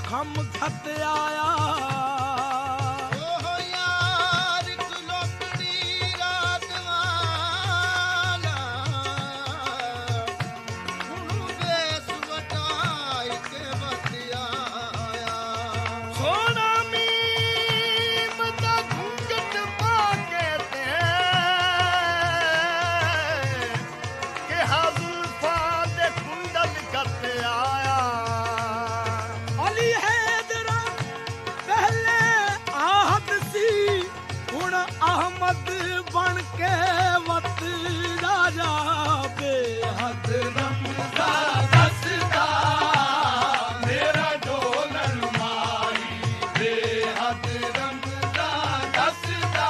ਖਮ ਘਤ ਆਇਆ ਓਹ ਯਾਰ ਕੁਲੋਕੜੀ ਰਾਤ ਵਾਲਾ ਹੁਣ ਵੇਸ ਵਟਾਈ ਕੇ ਵਤਿਆ ਸੋਨਾ ਮੀਮ ਦਾ ਘੁੰਗਟ ਪਾ ਕੇ ਤੇ ਕਿ ਹਜ਼ੁਲਫਾ ਦੇ ਕੁੰਡਲ ਘਤ ਆਇਆ ਅਹਮਦ ਬਣ ਕੇ ਵਤ ਰਾਜਾ ਬੇਹੱਦ ਰਮਦਾ ਦੱਸਦਾ ਮੇਰਾ ਡੋਲਣ ਮਾਈ ਬੇਹੱਦ ਰਮਦਾ ਦੱਸਦਾ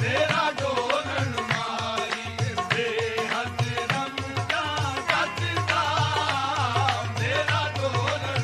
ਮੇਰਾ ਡੋਲਣ ਮਾਈ ਬੇਹੱਦ ਰਮਦਾ ਦੱਸਦਾ ਮੇਰਾ ਡੋਲਣ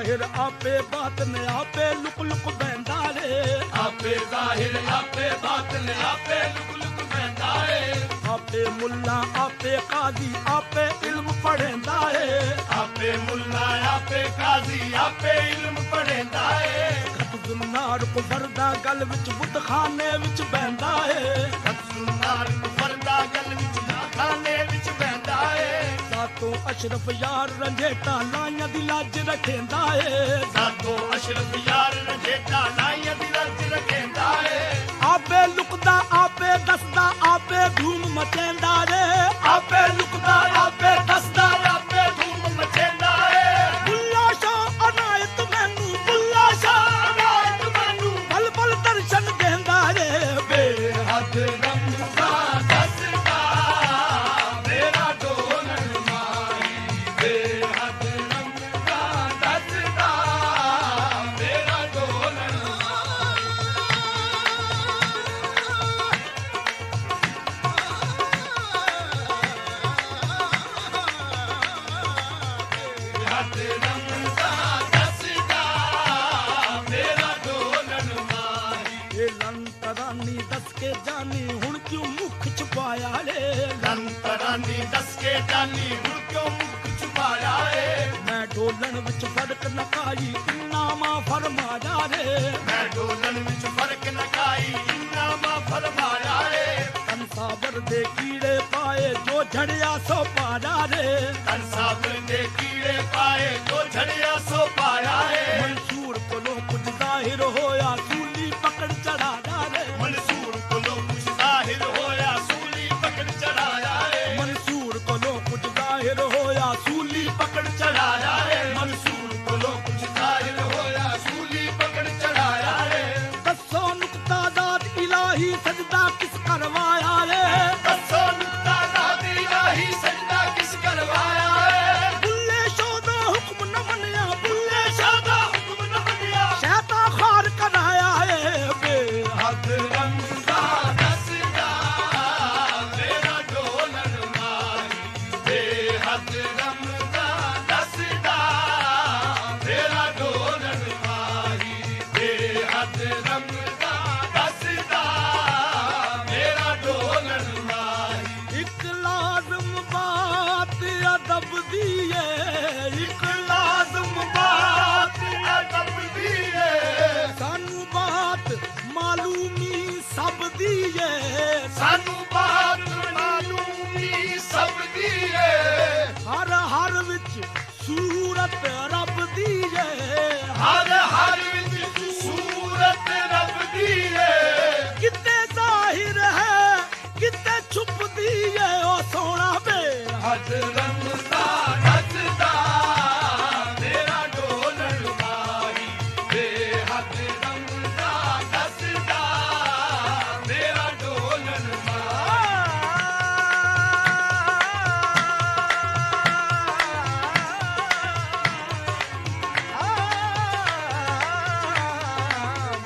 ਜ਼ਾਹਿਰ ਆਪੇ ਬਾਤਨ ਆਪੇ ਲੁਕ ਲੁਕ ਬੈਂਦਾ ਰੇ ਆਪੇ ਜ਼ਾਹਿਰ ਆਪੇ ਬਾਤਨ ਆਪੇ ਲੁਕ ਲੁਕ ਬੈਂਦਾ ਰੇ ਆਪੇ ਮੁੱਲਾ ਆਪੇ ਕਾਜ਼ੀ ਆਪੇ ਇਲਮ ਪੜ੍ਹਦਾ ਏ ਆਪੇ ਮੁੱਲਾ ਆਪੇ ਕਾਜ਼ੀ ਆਪੇ ਇਲਮ ਪੜ੍ਹਦਾ ਏ ਖਤਜ਼ੁਨਾਰ ਕੁਫਰ ਦਾ ਗਲ ਵਿੱਚ ਬੁੱਤਖਾਨੇ ਵਿੱਚ ਬੈਂਦਾ ਏ ਖਤਜ਼ੁਨਾਰ ਕੁਫਰ ਦਾ ਗਲ ਵਿੱਚ ਖਾਨੇ ਵਿੱਚ ਬੈਂਦਾ ਏ ਸਾਤੋਂ ਅਸ਼ਰਫ ਯਾਰ ਰੰਝੇਟਾ ਲਾਈਆਂ ਦੀ ਲੱਜ ਰੱਖੇਂਦਾ ਏ ਸਾਤੋਂ ਅਸ਼ਰਫ ਯਾਰ ਰੰਝੇਟਾ ਲਾਈਆਂ ਦੀ ਲੱਜ ਰੱਖੇਂਦਾ ਏ ਆਪੇ ਲੁਕਦਾ ਆਪੇ ਦੱਸਦਾ ਆਪੇ ਧੂਮ ਮਚੇਂਦਾ ਏ ਆਪੇ ਲੁਕਦਾ ਆਪੇ ਦੱਸਦਾ ਆਪੇ ਧੂਮ ਮਚੇਂਦਾ ਏ ਬੁੱਲਾ ਸ਼ਾਹ ਅਨਾਇਤ ਮੈਨੂੰ ਬੁੱਲਾ ਸ਼ਾਹ ਅਨਾਇਤ ਮੈਨੂੰ ਬਲ ਬਲ ਦਰਸ਼ਨ ਦੇਂਦਾ ਏ ਬੇਹੱਦ ਰਮਜ਼ਾ ਡੋਲਣ ਵਿੱਚ ਫਰਕ ਨਕਾਈ ਇਨਾਮਾ ਫਰਮਾਇਆ ਰੇ ਮੈਂ ਡੋਲਣ ਵਿੱਚ ਫਰਕ ਨਕਾਈ ਇਨਾਮਾ ਫਰਮਾਇਆ ਰੇ ਕੰਸਾਬਰ ਦੇ ਕੀੜੇ ਪਾਏ ਜੋ ਝੜਿਆ ਸੋ ਪਾਇਆ ਰੇ ਕੰਸਾਬਰ ਦੇ ਕੀੜੇ ਪਾਏ ਜੋ ਝੜਿਆ ਸੋ ਪਾਇਆ ਰੇ ਮਨਸੂਰ ਕੋਲੋਂ ਕੁਝ ਜ਼ਾਹਿਰ ਹੋਇਆ ਸੂਲੀ ਪਕੜ ਚੜਾਇਆ ਰੇ ਮਨਸੂਰ ਕੋਲੋਂ ਕੁਝ ਜ਼ਾਹਿਰ ਹੋਇਆ ਸੂਲੀ ਪਕੜ ਚੜਾਇਆ ਰੇ ਮਨਸੂਰ ਕੋਲੋਂ ਕੁਝ ਜ਼ਾਹਿਰ ਹੋਇਆ ਸੂਲੀ ਪਕੜ ਚੜਾਇਆ ਮਨਸੂਰ ਕੋਲੋਂ ਕੁਝ ਜ਼ਾਹਿਰ ਹੋਇਆ ਸੂਲੀ ਪਕੜ ਚੜਾਇਆ ਰੇ ਦੱਸੋ ਨੁਕਤਾ ਦਾਤ ਇਲਾਹੀ ਸਜਦਾ ਕਿਸ ਕਰਵਾਇਆ ਰੇ ਦੱਸੋ ਨੁਕਤਾ ਦਾਤ ਇਲਾਹੀ ਸਜਦਾ ਕਿਸ ਕਰਵਾਇਆ ਰੇ ਬੁੱਲੇ ਸ਼ੋਹ ਦਾ ਹੁਕਮ ਨਾ ਮੰਨਿਆ ਬੇਹੱਦ ਰਮਜ਼ਾਨ ਦੱਸਦਾ ਮੇਰਾ ਡੋਲਣ ਮਾਹੀ ਬੇਹੱਦ ਰਮਜ਼ਾਨ ਦੱਸਦਾ ਮੇਰਾ ਡੋਲਣ ਮਾਹੀ ਇੱਕ ਲਾਜ਼ਮ ਬਾਤ ਅਦਬ ਦੀ ਏ ਇੱਕ ਲਾਜ਼ਮ ਬਾਤ ਅਦਬ ਦੀ ਏ ਸਾਨੂੰ ਬਾਤ ਮਾਲੂਮੀ ਸਭ ਦੀ ਏ ਸਾਨੂੰ ਬਾਤ ਮਾਲੂਮੀ ਸਭ ਦੀ ਏ ਹਰ ਵਿੱਚ ਸੂਰਤ ਰੱਬ ਦੀ ਏ ਹਰ ਵਿੱਚ ਸੂਰਤ ਰੱਬ ਦੀ ਏ ਕਿਤੇ ਜ਼ਾਹਿਰ ਹੈ ਕਿਤੇ ਛੁਪਦੀ ਏ ਉਹ ਸੋਹਣਾ ਬੇਹੱਦ ਰਮਜ਼ਾਨ ਦੱਸਦਾ ਮੇਰਾ ਡੋਲਣ ਮਾਹੀ ਬੇਹੱਦ ਰਮਜ਼ਾਨ ਦੱਸਦਾ ਮੇਰਾ ਡੋਲਣ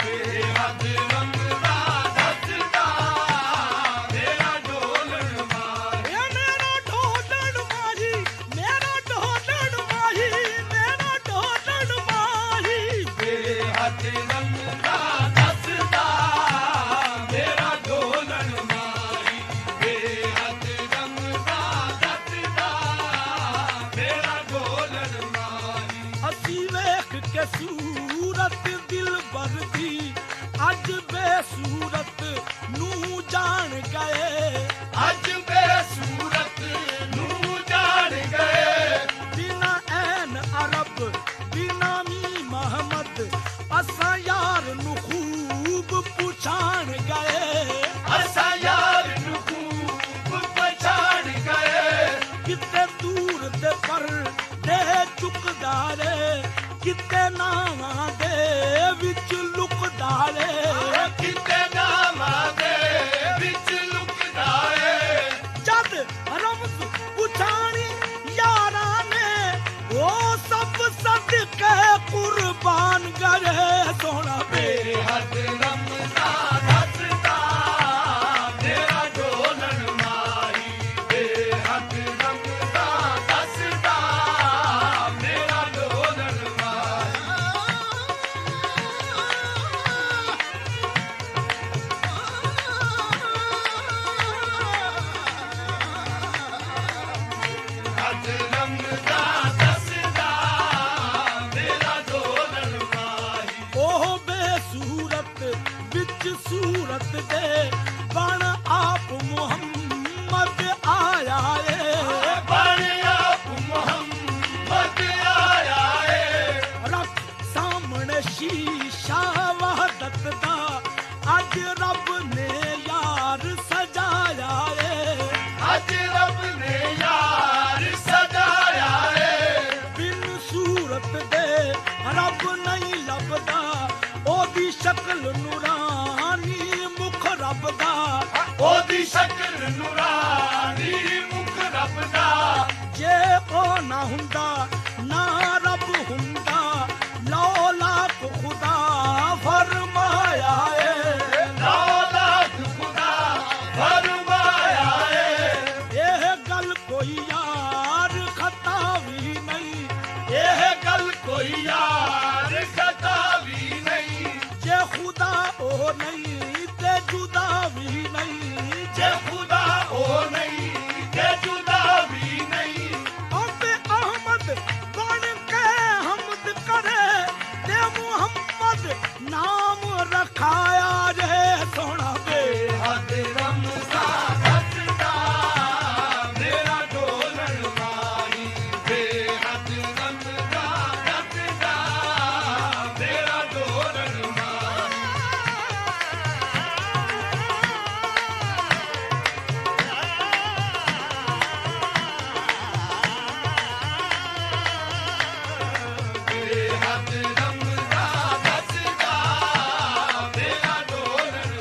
ਬੇਹੱਦ ਰਮਜ਼ਾਨ ਦੱਸਦਾ ਮੇਰਾ ਡੋਲਣ ਮਾਹੀ ਮੇਰਾ ਡੋਲਣ ਮਾਹੀ ਮੇਰਾ ਡੋਲਣ ਮਾਹੀ ਮੇਰਾ ਡੋਲਣ ਮਾਹੀ ਬੇਹੱਦ ਰਮਜ਼ਾਨ ਦੱਸਦਾ ਮੇਰਾ ਡੋਲਣ ਮਾਹੀ ਬੇਹੱਦ ਰਮਜ਼ਾਨ ਦੱਸਦਾ ਮੇਰਾ ਡੋਲਣ ਮਾਹੀ ਅਸੀਂ ਵੇਖ ਕੇ ਸੂਰਤ ਦਿਲਬਰ ਦੀ ਅੱਜ ਬੇਸੂਰਤ ਨੂੰ ਜਾਣ ਗਏ ਅੱਜ ਬੇਸੂਰਤ ਨੂੰ ਜਾਣ ਗਏ ਬਿਨਾ ਐਨ ਅਰਬ ਬਿਨਾ ਮੀ ਮੁਹੰਮਦ ਅਸਾਂ ਯਾਰ ਨੂੰ ਖੂਬ ਪਛਾਣ ਗਏ ਅਸਾਂ ਯਾਰ ਨੂੰ ਖੂਬ ਪਛਾਣ ਗਏ ਕਿਤੇ ਦੂਰ ਦੇ ਪਰ ਦੇ ਚੁੱਕਦਾ ਰੇ ਕਿਤੇ ਨਾਵਾਂ ਦੇ ਵਿੱਚ ਲੁਕਦਾ ਰੇ ਕਿਤੇ ਨਾਵਾਂ ਦੇ ਵਿੱਚ ਲੁਕਦਾ ਰੇ ਜਦ ਰਮਜ਼ ਪੁਛਾਣੀ ਯਾਰਾਂ ਨੇ ਉਹ ਸਭ ਸਦਕੇ ਕੁਰਬਾਨ ਗਏ ਸੋਹਣਾ ਬੇਹੱਦ ਰਮਜ਼ਾਨ ਦੱਸਦਾ ਮੇਰਾ ਡੋਲਣ ਮਾਹੀ ਬੇਹੱਦ ਰਮਜ਼ਾਨ ਦੱਸਦਾ ਮੇਰਾ ਡੋਲਣ ਮਾਹੀ ਅੱਜ ਰਮਜ਼ਾਨ ਦੱਸਦਾ ਮੇਰਾ ਡੋਲਣ ਮਾਹੀ ਉਹ ਬੇਸੂਰਤ ਵਿੱਚ ਸੂਰਤ ਦੇ ਬਣ ਆਪ ਮੁਹੰਮਦ ਆਇਆ ਏ ਬਣ ਆਪ ਮੁਹੰਮਦ ਆਇਆ ਏ ਰੱਖ ਸਾਹਮਣੇ ਸ਼ੀਸ਼ਾ ਵਹਦਤ ਦਾ ਅੱਜ ਰੱਬ ਨੇ ਯਾਰ ਸਜਾਇਆ ਏ ਅੱਜ ਰੱਬ ਨੇ ਯਾਰ ਸਜਾਇਆ ਏ ਬਿਨ ਸੂਰਤ ਦੇ ਰੱਬ ਨਹੀਂ ਲੱਭਦਾ ਉਹਦੀ ਸ਼ਕਲ ਨੂਰਾਨੀ ਮੁਖ ਰੱਬ ਦਾ ਉਹਦੀ ਸ਼ਕਲ ਨੂਰਾਨੀ ਮੁਖ ਰੱਬ ਦਾ ਜੇ ਉਹ ਨਾ ਹੁੰਦਾ ਨਾ ਰੱਬ ਹੁੰਦਾ ਲਓ ਲਾਖ ਖੁਦਾ ਫਰਮਾਇਆ ਏ ਲਓ ਲਾਖ ਖੁਦਾ ਫਰਮਾਇਆ ਏ ਇਹ ਗੱਲ ਕੋਈ ਯਾਰ ਖਤਾ ਵੀ ਨਹੀਂ ਇਹ ਗੱਲ ਕੋਈ ਯਾਰ ਖਤਾ ਵੀ ਨਹੀਂ ਜੇ ਖੁਦਾ ਉਹ ਨਹੀਂ ਤੇ ਜੁਦਾ ਵੀ ਨਹੀਂ ਜੇ ਖੁਦਾ ਉਹ ਨਹੀਂ ਤੇ ਜੁਦਾ ਵੀ ਨਹੀਂ ਅਬੇ ਅਹਮਦ ਬਣ ਕੇ ਹਮਦ ਕਰੇ ਤੇ ਮੁਹੰਮਦ ਨਾਮ ਰਖਾਇਆ ਜੇ ਸੋਹਣਾ ਬੇਹੱਦ ਰਮਜ਼ਾਨ ਦੱਸਦਾ ਮੇਰਾ ਡੋਲਣ ਮਾਹੀ ਬੇਹੱਦ ਰਮਜ਼ਾਨ ਦੱਸਦਾ ਮੇਰਾ ਡੋਲਣ ਮਾਹੀ ਬੇਹੱਦ ਰਮਜ਼ਾਨ ਦੱਸਦਾ ਮੇਰਾ ਡੋਲਣ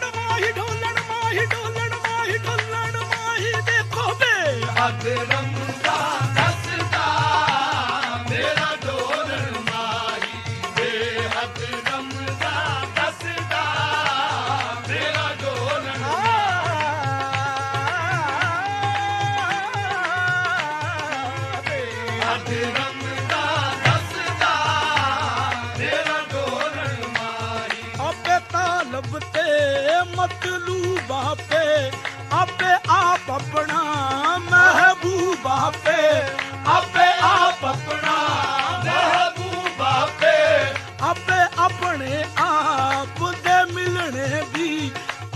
ਮਾਹੀ ਡੋਲਣ ਮਾਹੀ ਡੋਲਣ ਮਾਹੀ ਡੋਲਣ ਮਾਹੀ ਦੇਖੋ ਬੇਹੱਦ ਰਮਜ਼ਾਨ ਦੱਸਦਾ ਮੇਰਾ ਡੋਲਣ ਮਾਹੀ ਬੇਹੱਦ ਰਮਜ਼ਾਨ ਦੱਸਦਾ ਮੇਰਾ ਡੋਲਣ बेहद रमज़ान दसदा मेरा डोलन माही आपे तालब ते मतलूबा पे आपे आप अपना महबूबा पे आपे आप अपना महबूबा पे आपे अपने आप दे मिलने दी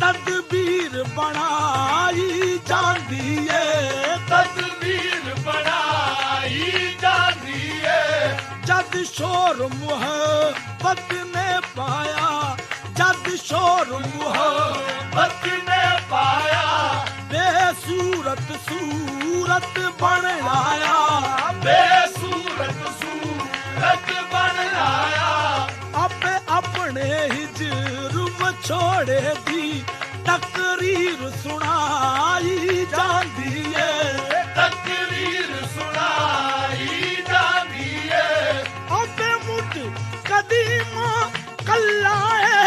तदबीर बनाई जांदी है तदबीर बनाई जाती है जद शोर मुहब्बत ने पाया जद शोर मुहब्बत ने पाया बेसूरत सूरत बन आया बेसूरत सूरत बन आया आपे अपने हिजर छोड़े दी तकरीर सुनाई जांदी है तकरीर सुनाई जाती है आपे मुझ कदीमा कल्ला है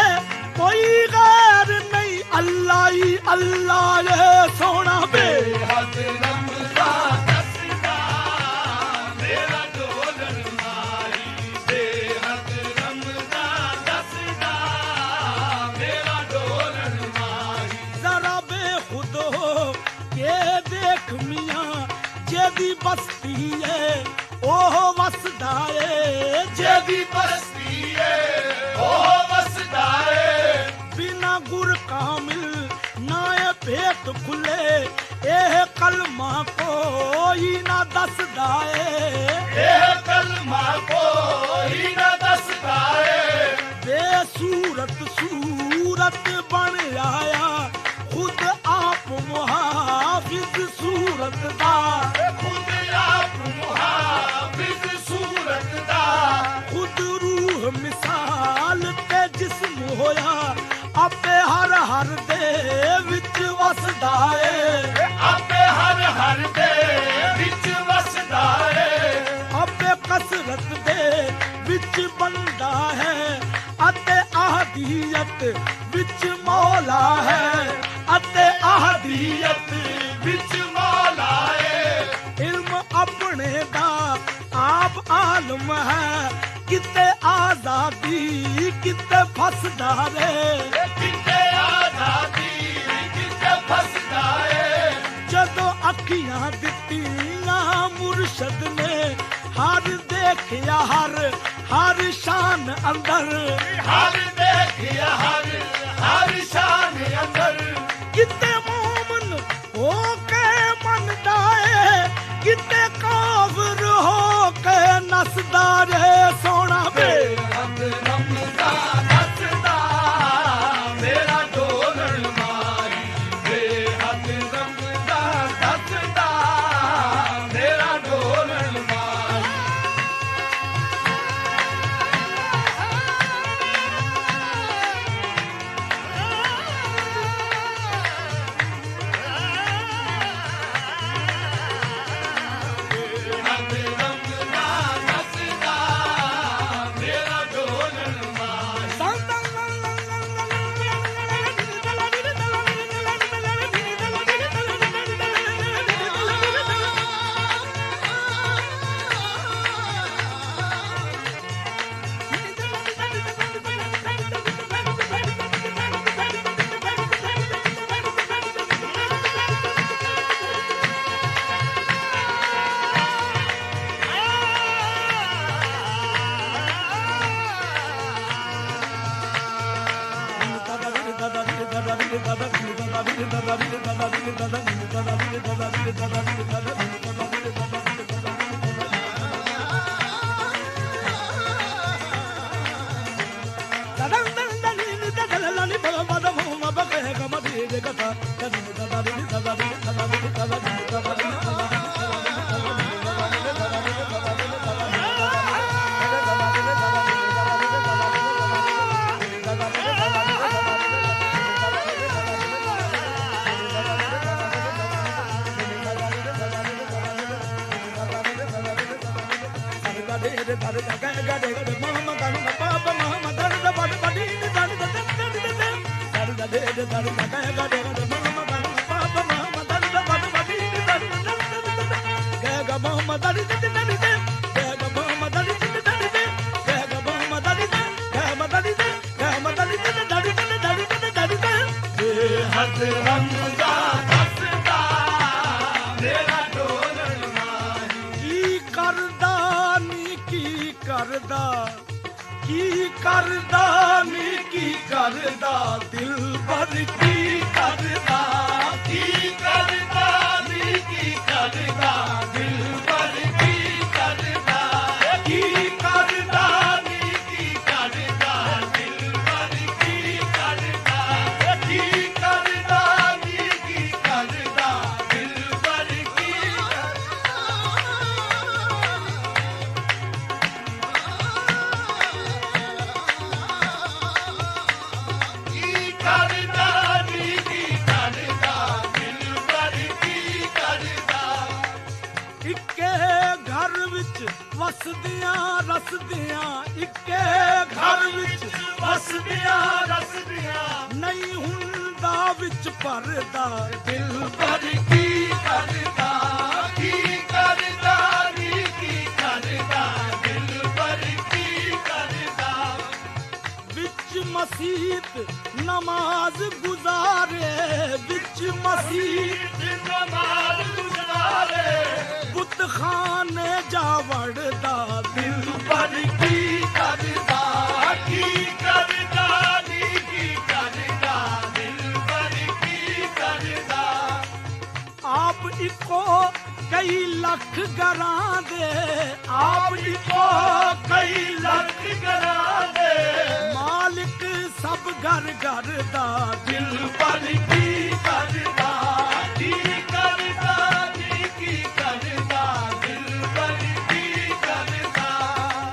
कोई गैर नहीं अल्लाह ही अल्लाह है सोना बे बेहद रमज़ान दसदा मेरा डोलन माही बेहद रमज़ान दसदा मेरा डोलन माही जरा बेखुद हो के देख मियाँ जेदी बस्ती है ओह वसदा है जेदी बस्ती है ओ वसदा है बिना गुर कामिल नाए भेत खुले एह कलमा कोई ना दसदा है एह कलमा कोई न दसदा है बेसूरत सूरत बन आया खुद आप मुहाफिज सूरत दा खुद आप मुहाफिज सूरत दा खुद रूह मिसाल ते जिस्म होया आपे हर दे विच वसदा है आपे हर दे विच वसदा है आपे कसरत दे विच बंदा है अते आहदियत विच मौला है अते आहदियत विच मौला है इल्म अपने दा आप आलम है किते आजादी किते फसदा रे किते आजादी किते फसदा है जदों अखियां दित्तियां मुर्शद ने हर देखिया हर शान अंदर हर देखिया हर शान अंदर किते मोमन हो के मनदा है किते काफिर हो के नसदा रे सोना बे बेहद रमज़ान दसदा मेरा डोलन माही बेहद रमज़ान दसदा मेरा डोलन माही बेहद रमज़ान दसदा मेरा डोलन माही Mohammed Ali ਕਰਦਾ ਕੀ ਕਰਦਾ ਨੀ ਕੀ ਕਰਦਾ ਦਿਲ ਭਰ ਕੀ ਕਰਦਾ ਕੀ ਕਰਦਾ ਨੀ ਕੀ ਕਰਦਾ ਦਿਲ ਭਰ ਕੀ ਕਰਦਾ ਕੀ ਕਰਦਾ ਨੀ ਕੀ ਕਰਦਾ ਦਿਲ ਭਰ ਕੀ ਕਰਦਾ ਕੀ ਕਰਦਾ ਨੀ ਕੀ ਕਰਦਾ ਦਿਲ ਭਰ ਕੀ ਕੀ ਕਰਦਾ ਨੀ ਕੀ ਕਰਦਾ ਦਿਲ ਭਰ ਕੀ ਕਰਦਾ ਇੱਕੇ ਘਰ ਵਿੱਚ ਵਸਦੀਆਂ ਰਸਦੀਆਂ ਇੱਕੇ ਘਰ ਵਿੱਚ ਵਸਦੀਆਂ ਰਸਦੀਆਂ ਨਹੀਂ ਹੁੰਦਾ ਵਿੱਚ ਪਰਦਾ ਦਿਲ ਪਰ ਕੀ ਕਰਦਾ ਕੀ ਕਰਦਾ ਨੀ ਕੀ ਕਰਦਾ ਦਿਲ ਪਰ ਕੀ ਕਰਦਾ ਵਿੱਚ ਮਸੀਤ ਨਮਾਜ਼ ਗੁਜ਼ਾਰੇ ਵਿੱਚ ਮਸੀਤ ਨਮਾਜ਼ ਗੁਜ਼ਾਰੇ ਬੁੱਤਖਾਨੇ ਜਾ ਵੜਦਾ ਦਿਲ ਪਰ ਕੀ ਕਰਦਾ ਕੀ ਕਰਦਾ ਨੀ ਕੀ ਕਰਦਾ ਦਿਲ ਪਰ ਕੀ ਕਰਦਾ ਆਪ ਇੱਕੋ ਕਈ ਲੱਖ ਘਰਾਂ ਦੇ ਆਪ ਇੱਕੋ ਕਈ ਲੱਖ ਘਰਾਂ ਦੇ ਮਾਲਿਕ ਸਭ ਘਰ ਘਰ ਦਾ ਦਿਲ ਪਰ ਕੀ ਕਰਦਾ ਕੀ ਕਰਦਾ ਨੀ ਕੀ ਕਰਦਾ ਦਿਲ ਪਰ ਕੀ ਕਰਦਾ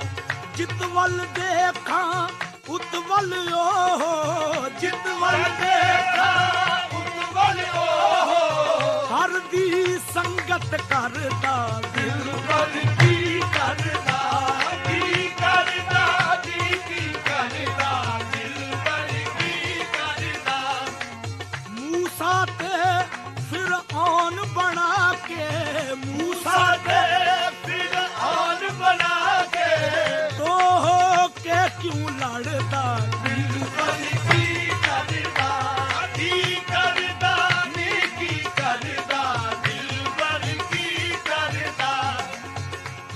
ਜਿਤ ਵੱਲ ਦੇਖਾਂ ਉਤ ਵੱਲ ਓ ਜਿਤ ਵੱਲ ਦੇਖਾ ਉਤਵਲ ਉਹ ਹਰ ਦੀ ਸੰਗਤ ਕਰਦਾ ਦਿਲ ਦਿਲ ਪਰ ਕੀ ਕਰਦਾ ਕੀ ਕਰਦਾ ਨੀ ਕੀ ਕਰਦਾ ਦਿਲ ਪਰ ਕੀ ਕਰਦਾ ਮੂਸਾ ਤੇ ਫਿਰੌਨ ਬਣਾ ਕੇ ਮੂਸਾ ਸਾਡੇ ਫਿਰ ਆਨ ਬਣਾ ਕੇ ਤੋ ਹੋ ਕੇ ਕਿਉਂ ਲੜਦਾ ਦਿਲ ਪਰ ਕੀ ਕਰਦਾ ਕੀ ਕਰਦਾ ਨੀ ਕੀ ਕਰਦਾ ਦਿਲ ਪਰ ਕੀ ਕਰਦਾ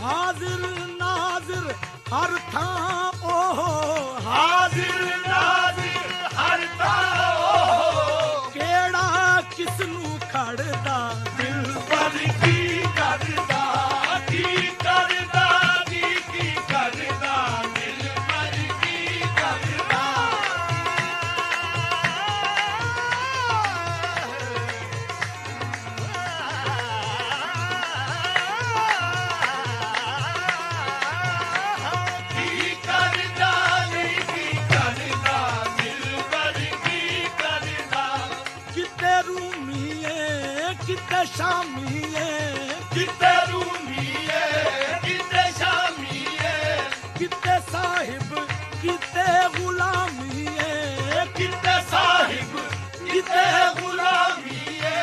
ਹਾਜ਼ਰ ਨਾਜ਼ਰ ਹਰ ਥਾਂ ਉਹ ਹਾਜ਼ਰ ਨਾਜ਼ਰ ਹਰ ਥਾਂ ਉਹ ਕਿਹੜਾ ਕਿਸ ਨੂੰ ਖੜਦਾ ਦਿਲ ਪਰ ਕੀ ਕਰਦਾ ਕੀ ਕਰਦਾ ਨੀ ਕੀ ਕਰਦਾ ਦਿਲ ਪਰ ਕੀ ਕਰਦਾ ਕੀ ਕਰਦਾ ਨੀ ਕੀ ਕਰਦਾ ਦਿਲ ਪਰ ਕੀ ਕਰਦਾ ਕਿਤੇ ਰੂਮੀਏ ਕਿਤੇ ਸ਼ਾਮੀਏ ਕਿਤੇ ਰੂਮੀਏ ਕਿਤੇ ਸ਼ਾਮੀਏ ਕਿਤੇ ਸਾਹਿਬ ਕਿਤੇ ਗੁਲਾਮੀਏ ਕਿਤੇ ਸਾਹਿਬ ਕਿਤੇ ਗੁਲਾਮੀਏ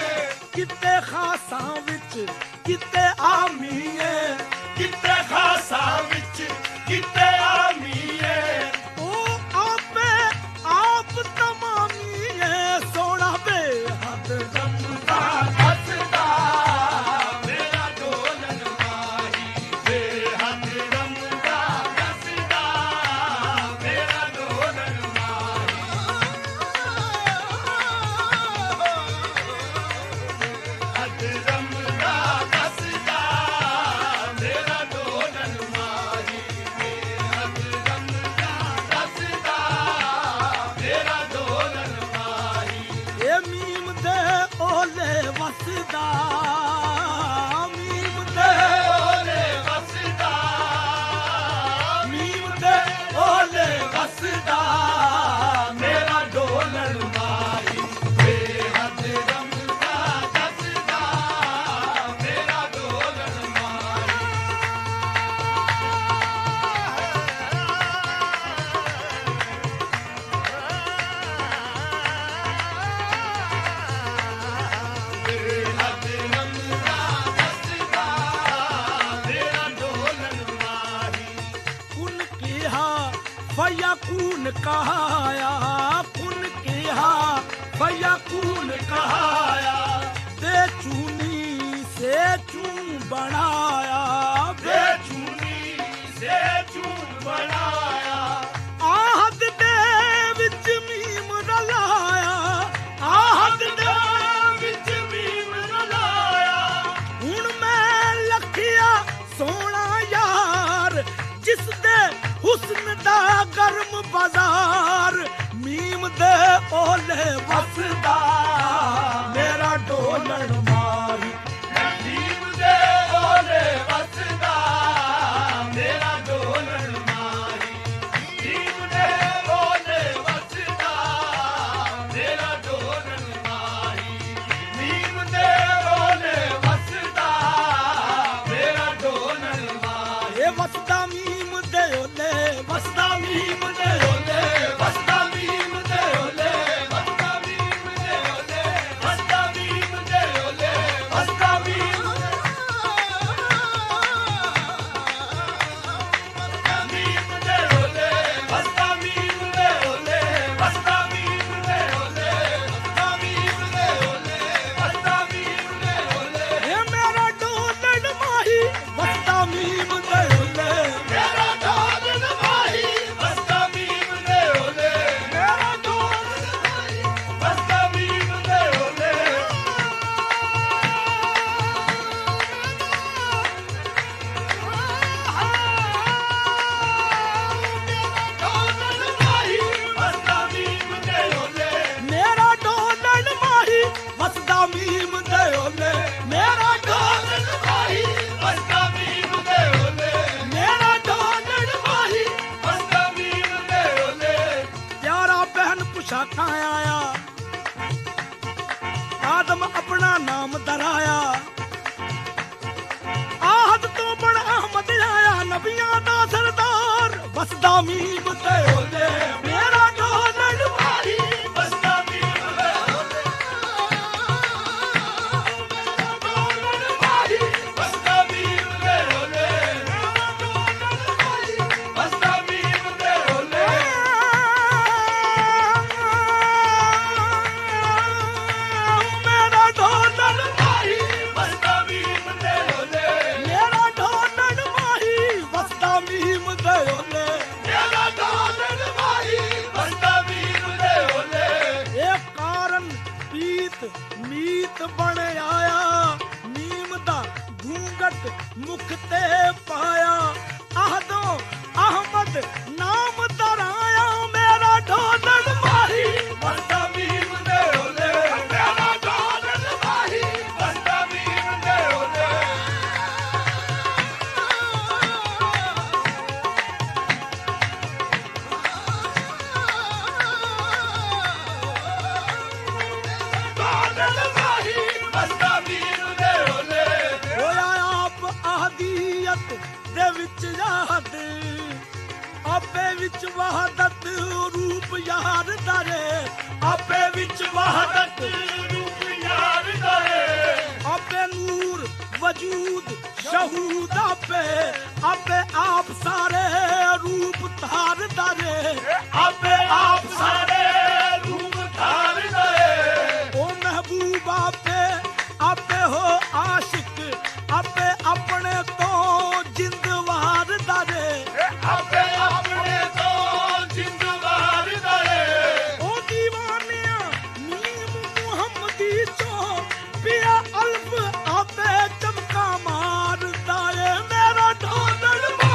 ਕਿਤੇ ਖਾਸਾਂ ਵਿੱਚ ਕਿਤੇ ਆਮੀਏ ਕਿਤੇ ਖਾਸਾਂ ਵਿੱਚ ਕਿਤੇ ਆਮੀਏ ਉਹ ਆਪੇ ਆਪ ਤਮਾਮੀਏ ਸੋਹਣਾ ਬੇਹੱਦ ਰਮਦਾ ਹੱਸਦਾ ਮੇਰਾ ਢੋਲਨ ਮਾਹੀ ਬੇਹੱਦ ਰਮਦਾ ਹੱਸਦਾ ਮੇਰਾ ਢੋਲਨ ਮਾਹੀ ਹੱਦ ਰਮਦਾ ਹੱਸਦਾ ਮੇਰਾ ਢੋਲਨ ਮਾਹੀ ਬੇਹੱਦ ਰਮਦਾ ਹੱਸਦਾ ਮੇਰਾ ਢੋਲਨ ਮਾਹੀ ਇਹ ਮੀਮ ਦੇ ਓਲੇ ਵਸਦਾ ਮੀਮ ਦੇ ਓਲੇ ਵਸਦਾ ਮੀਮ ਦੇ ਓਲੇ ਵਸਦਾ ਮੇਰਾ ਢੋਲਣ ਮਾਹੀ ਬੇਹੱਦ ਰਮਦਾ ਦੱਸਦਾ ਮੇਰਾ ਢੋਲਣ ਮਾਹੀ ਬੇਹੱਦ ਰਮਦਾ ਦੱਸਦਾ ਮੇਰਾ ਢੋਲਣ ਮਾਹੀ ਕੁਨ ਕਿਹਾ ਫਯਕੂਨ ਕਹਾਇਆ ਕੁਨ ਕਿਹਾ ਫਯਕੂਨ ਕਹਾਇਆ ਤੇ ਚੂਨੀ ਸੇ ਚੂੰ ਬਣਾਇਆ ਵੇ ਚੂਨੀ ਸੇ ਚੂੰ ਗਰਮ ਬਾਜ਼ਾਰ ਮੀਮ ਦੇ ਓਲੇ ਵਸਦਾ ਮੇਰਾ ਢੋਲਣ ਮਾਹੀ ਮੀਮ ਦੇ ਓਲੇ ਵਸਦਾ ਮੇਰਾ ਢੋਲਣ ਮਾਹੀ ਮੀਮ ਦੇ ਓਲੇ ਵਸਦਾ ਮੇਰਾ ਢੋਲਣ ਮਾਹੀ ਮੀਮ ਦੇ ਓਲੇ ਵਸਦਾ ਮੇਰਾ ਢੋਲਣ ਮਾਹੀ ਇਹ ਵਸਦਾ ਮੀਮ ਦੇ ਓਲੇ ਵਸਦਾ ਮੀਮ ਦੇ ਓਲੇ ਵਸਦਾ ਮੀਮ ਦੇ ਓਲੇ ਵਸਦਾ ਮੀਮ ਦੇ ਓਲੇ ਵਸਦਾ ਮੀਮ ਦੇ ਓਲੇ ਵਸਦਾ ਮੀਮ ਮੀਮ ਦੇ ਓਲੇ ਵਸਦਾ ਮੀਮ ਦੇ ਓਲੇ ਵਸਦਾ ਮੀਮ ਦੇ ਓਲੇ ਵਸਦਾ ਮੀਮ ਦੇ ਓਲੇ ਵਸਦਾ ਮੀਮ ਦੇ ਓਲੇ ਇਹ ਮੇਰਾ ਢੋਲਣ ਮਾਹੀ ਵਸਦਾ ਮੀਮ ਦੇ ਓਲੇ ਮੇਰਾ ਢੋਲਣ ਮਾਹੀ ਵਸਦਾ ਮੀਮ ਦੇ ਓਲੇ ਮੇਰਾ ਢੋਲਣ ਮਾਹੀ ਵਸਦਾ ਮੀਮ ਦੇ ਓਲੇ ਢੋਲਣ ਮਾਹੀ ਵਸਦਾ ਮੀਮ ਦੇ ਓਲੇ ਮੇਰਾ ਢੋਲਣ ਮਾਹੀ ਵਸਦਾ ਮੀਮ ਦੇ ਓਲੇ ਮੇਰਾ ਢੋਲਣ ਮਾਹੀ ਵਸਦਾ ਮੀਮ ਦੇ ਓਲੇ ਮੇਰਾ ਢੋਲਣ ਮਾਹੀ ਵਸਦਾ ਮੀਮ ਦੇ ਓਲੇ ਪਿਆਰਾ ਬਹਿਨ ਪੁਸ਼ਾਕਾਂ ਆਇਆ ਆਦਮ ਆਪਣਾ ਨਾਮ ਦਰਾਇਆ ਆਹਦ ਤੋਂ ਬੜਾ ਅਹਮਦ ਆਇਆ ਨਬੀਆਂ ਦਾ ਸਰਦਾਰ ਵਸਦਾ ਮੀਮ ਤੇ ਓਲੇ ਮੇਰਾ ਢੋਲਣ ਮਾਹੀ ਵਸਦਾ ਮੀਮ ਦੇ ਓਲੇ ਢੋਲਣ ਮਾਹੀ ਵਸਦਾ ਮੀਮ ਦੇ ਓਲੇ ਢੋਲਣ ਮਾਹੀ ਵਸਦਾ ਮੀਮ ਦੇ ਓਲੇ ਮੇਰਾ ਢੋਲਣ ਮਾਹੀ ਵਸਦਾ ਮੀਮ ਦੇ ਓਲੇ ਮੇਰਾ ਢੋਲਣ ਮਾਹੀ ਵਸਦਾ ਮੀਮ ਦੇ ਓਲੇ ਮੇਰਾ ਢੋਲਣ ਮਾਹੀ ਵਸਦਾ ਮੀਮ ਦੇ ਓਲੇ ਇਹ ਕਾਰਨ ਪੀਤ ਮੀਤ ਬਣ ਆਇਆ ਮੀਮ ਦਾ ਘੂੰਗਟ ਮੁਖ ਤੇ ਪਾਇਆ ਆਹਦੋਂ ਅਹਮਦ ਨਾਮ ਦਰਾਇਆ ਮੇਰਾ ਢੋਲਣ ਮਾਹੀ ਵਸਦਾ ਮੀਮ ਦੇ ਓਲੇ ਮੇਰਾ ਢੋਲਣ ਮਾਹੀ ਵਸਦਾ ਮੀਮ ਦੇ ਓਲੇ ਢੋਲਣ ਮਾਹੀ ਵਸਦਾ ਮੀਮ ਦੇ ਓਲੇ ਹੋਇਆ ਆਪ ਆਹਦੀਅਤ ਦੇ ਵਿੱਚ ਯਾਦ ਆਪੇ ਵਿੱਚ ਵਹਦਤ ਰੂਪ ਯਾਰ ਦਰੇ ਆਪੇ ਵਿੱਚ ਵਹਦਤ ਰੂਪ ਯਾਰ ਦਰੇ ਆਪੇ ਨੂਰ ਵਜੂਦ ਸ਼ਹੂਦ ਆਪੇ ਆਪ ਸਾਰੇ ਰੂਪ ਧਾਰ ਦਰੇ ਆਪੇ ਆਪ ਸਾਰੇ ਰੂਪ ਧਾਰ ਦਰੇ ਉਹ ਮਹਿਬੂਬ ਆਪੇ ਹੋ ਆਸ਼ਿਕ ਆਪੇ ਆਪਣੇ ਤੋਂ ਜਿੰਦਵਾਰ ਦਰੇ ਆਪੇ ਆਪਣੇ ਤੋਂ ਜਿੰਦ ਵਾਰ ਦਰੇ ਉਹ ਦੀਵਾਨਿਆਂ ਮੀਮ ਮੁਹੰਮਦੀ ਚੋਂ ਪਿਆ ਅਲਫ ਆਪੇ ਚਮਕਾ ਮਾਰਦਾ ਏ ਮੇਰਾ ਢੋਲਣ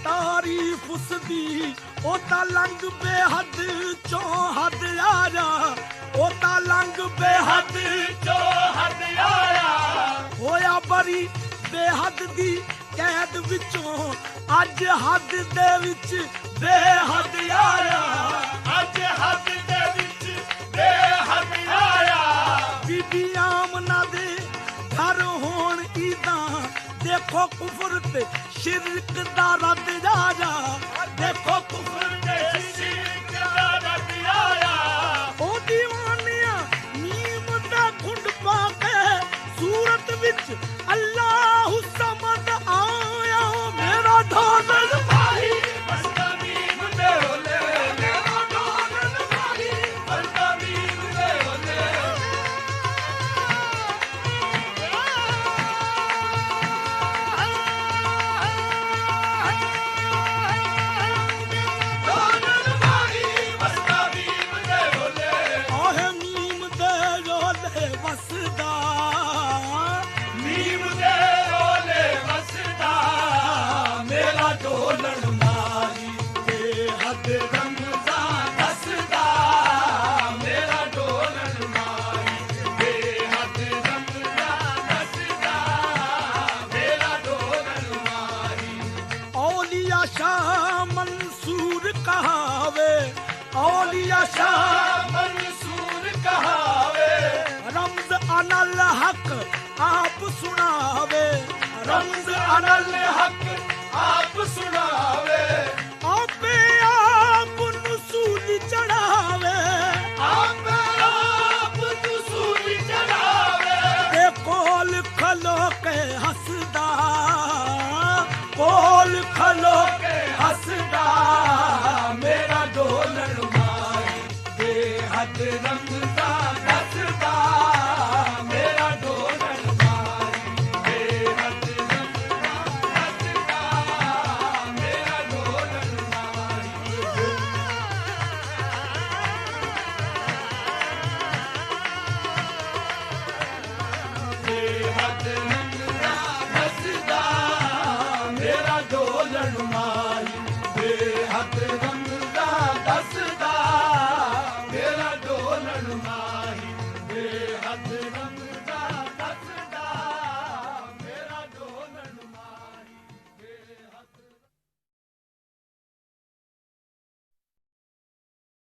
ਤਾਰੀਫ ਉਸਦੀ ਉਹ ਤਾਂ ਲੰਘ ਬੇਹੱਦ ਚੋਂ ਹੱਦ ਆਇਆ, ਉਹ ਤਾਂ ਲੰਘ ਬੇਹੱਦ ਚੋਂ ਹੱਦ ਆਇਆ, ਹੋਇਆ ਬਰੀ ਬੇਹੱਦ ਦੀ ਕੈਦ ਵਿੱਚੋਂ ਅੱਜ ਹੱਦ ਦੇ ਵਿੱਚ ਬੇਹੱਦ ਆਇਆ, ਅੱਜ ਹੱਦ ਦੇ ਵਿੱਚ ਬੇਹੱਦ ਆਇਆ। ਬੀਬੀ ਆਮਨਾ ਦੇ ਘਰ ਹੋਣ ਈਦਾਂ, ਦੇਖੋ ਕੁਫਰ ਤੇ ਸ਼ਿਰਕ ਦਾ ਰੱਦ ਆਇਆ, ਦੇਖੋ ਕੁਫਰ ਤੇ ਸ਼ਿਰਕ ਦਾ ਰੱਦ ਆਇਆ। ਉਹ ਦੀਵਾਨੀਆਂ ਨੀਮ ਦਾ ਖੁੰਡ ਪਾ ਕੇ ਸੂਰਤ ਵਿੱਚ ਅੱਲਾਹੁ ਸਮਦ ਆਇਆ, ਮੇਰਾ ਢੋਲ ਭਾਈ ਬਸਤਾ ਮੀਮ ਦੇ ਹੋਲੇ, ਮੇਰਾ ਢੋਲ ਭਾਈ ਬਸਤਾ ਮੀਮ ਦੇ ਹੋਲੇ। औलिया शाह मंसूर कहावे, रम्ज अनल हक आप सुनावे, रम्ज अनल हक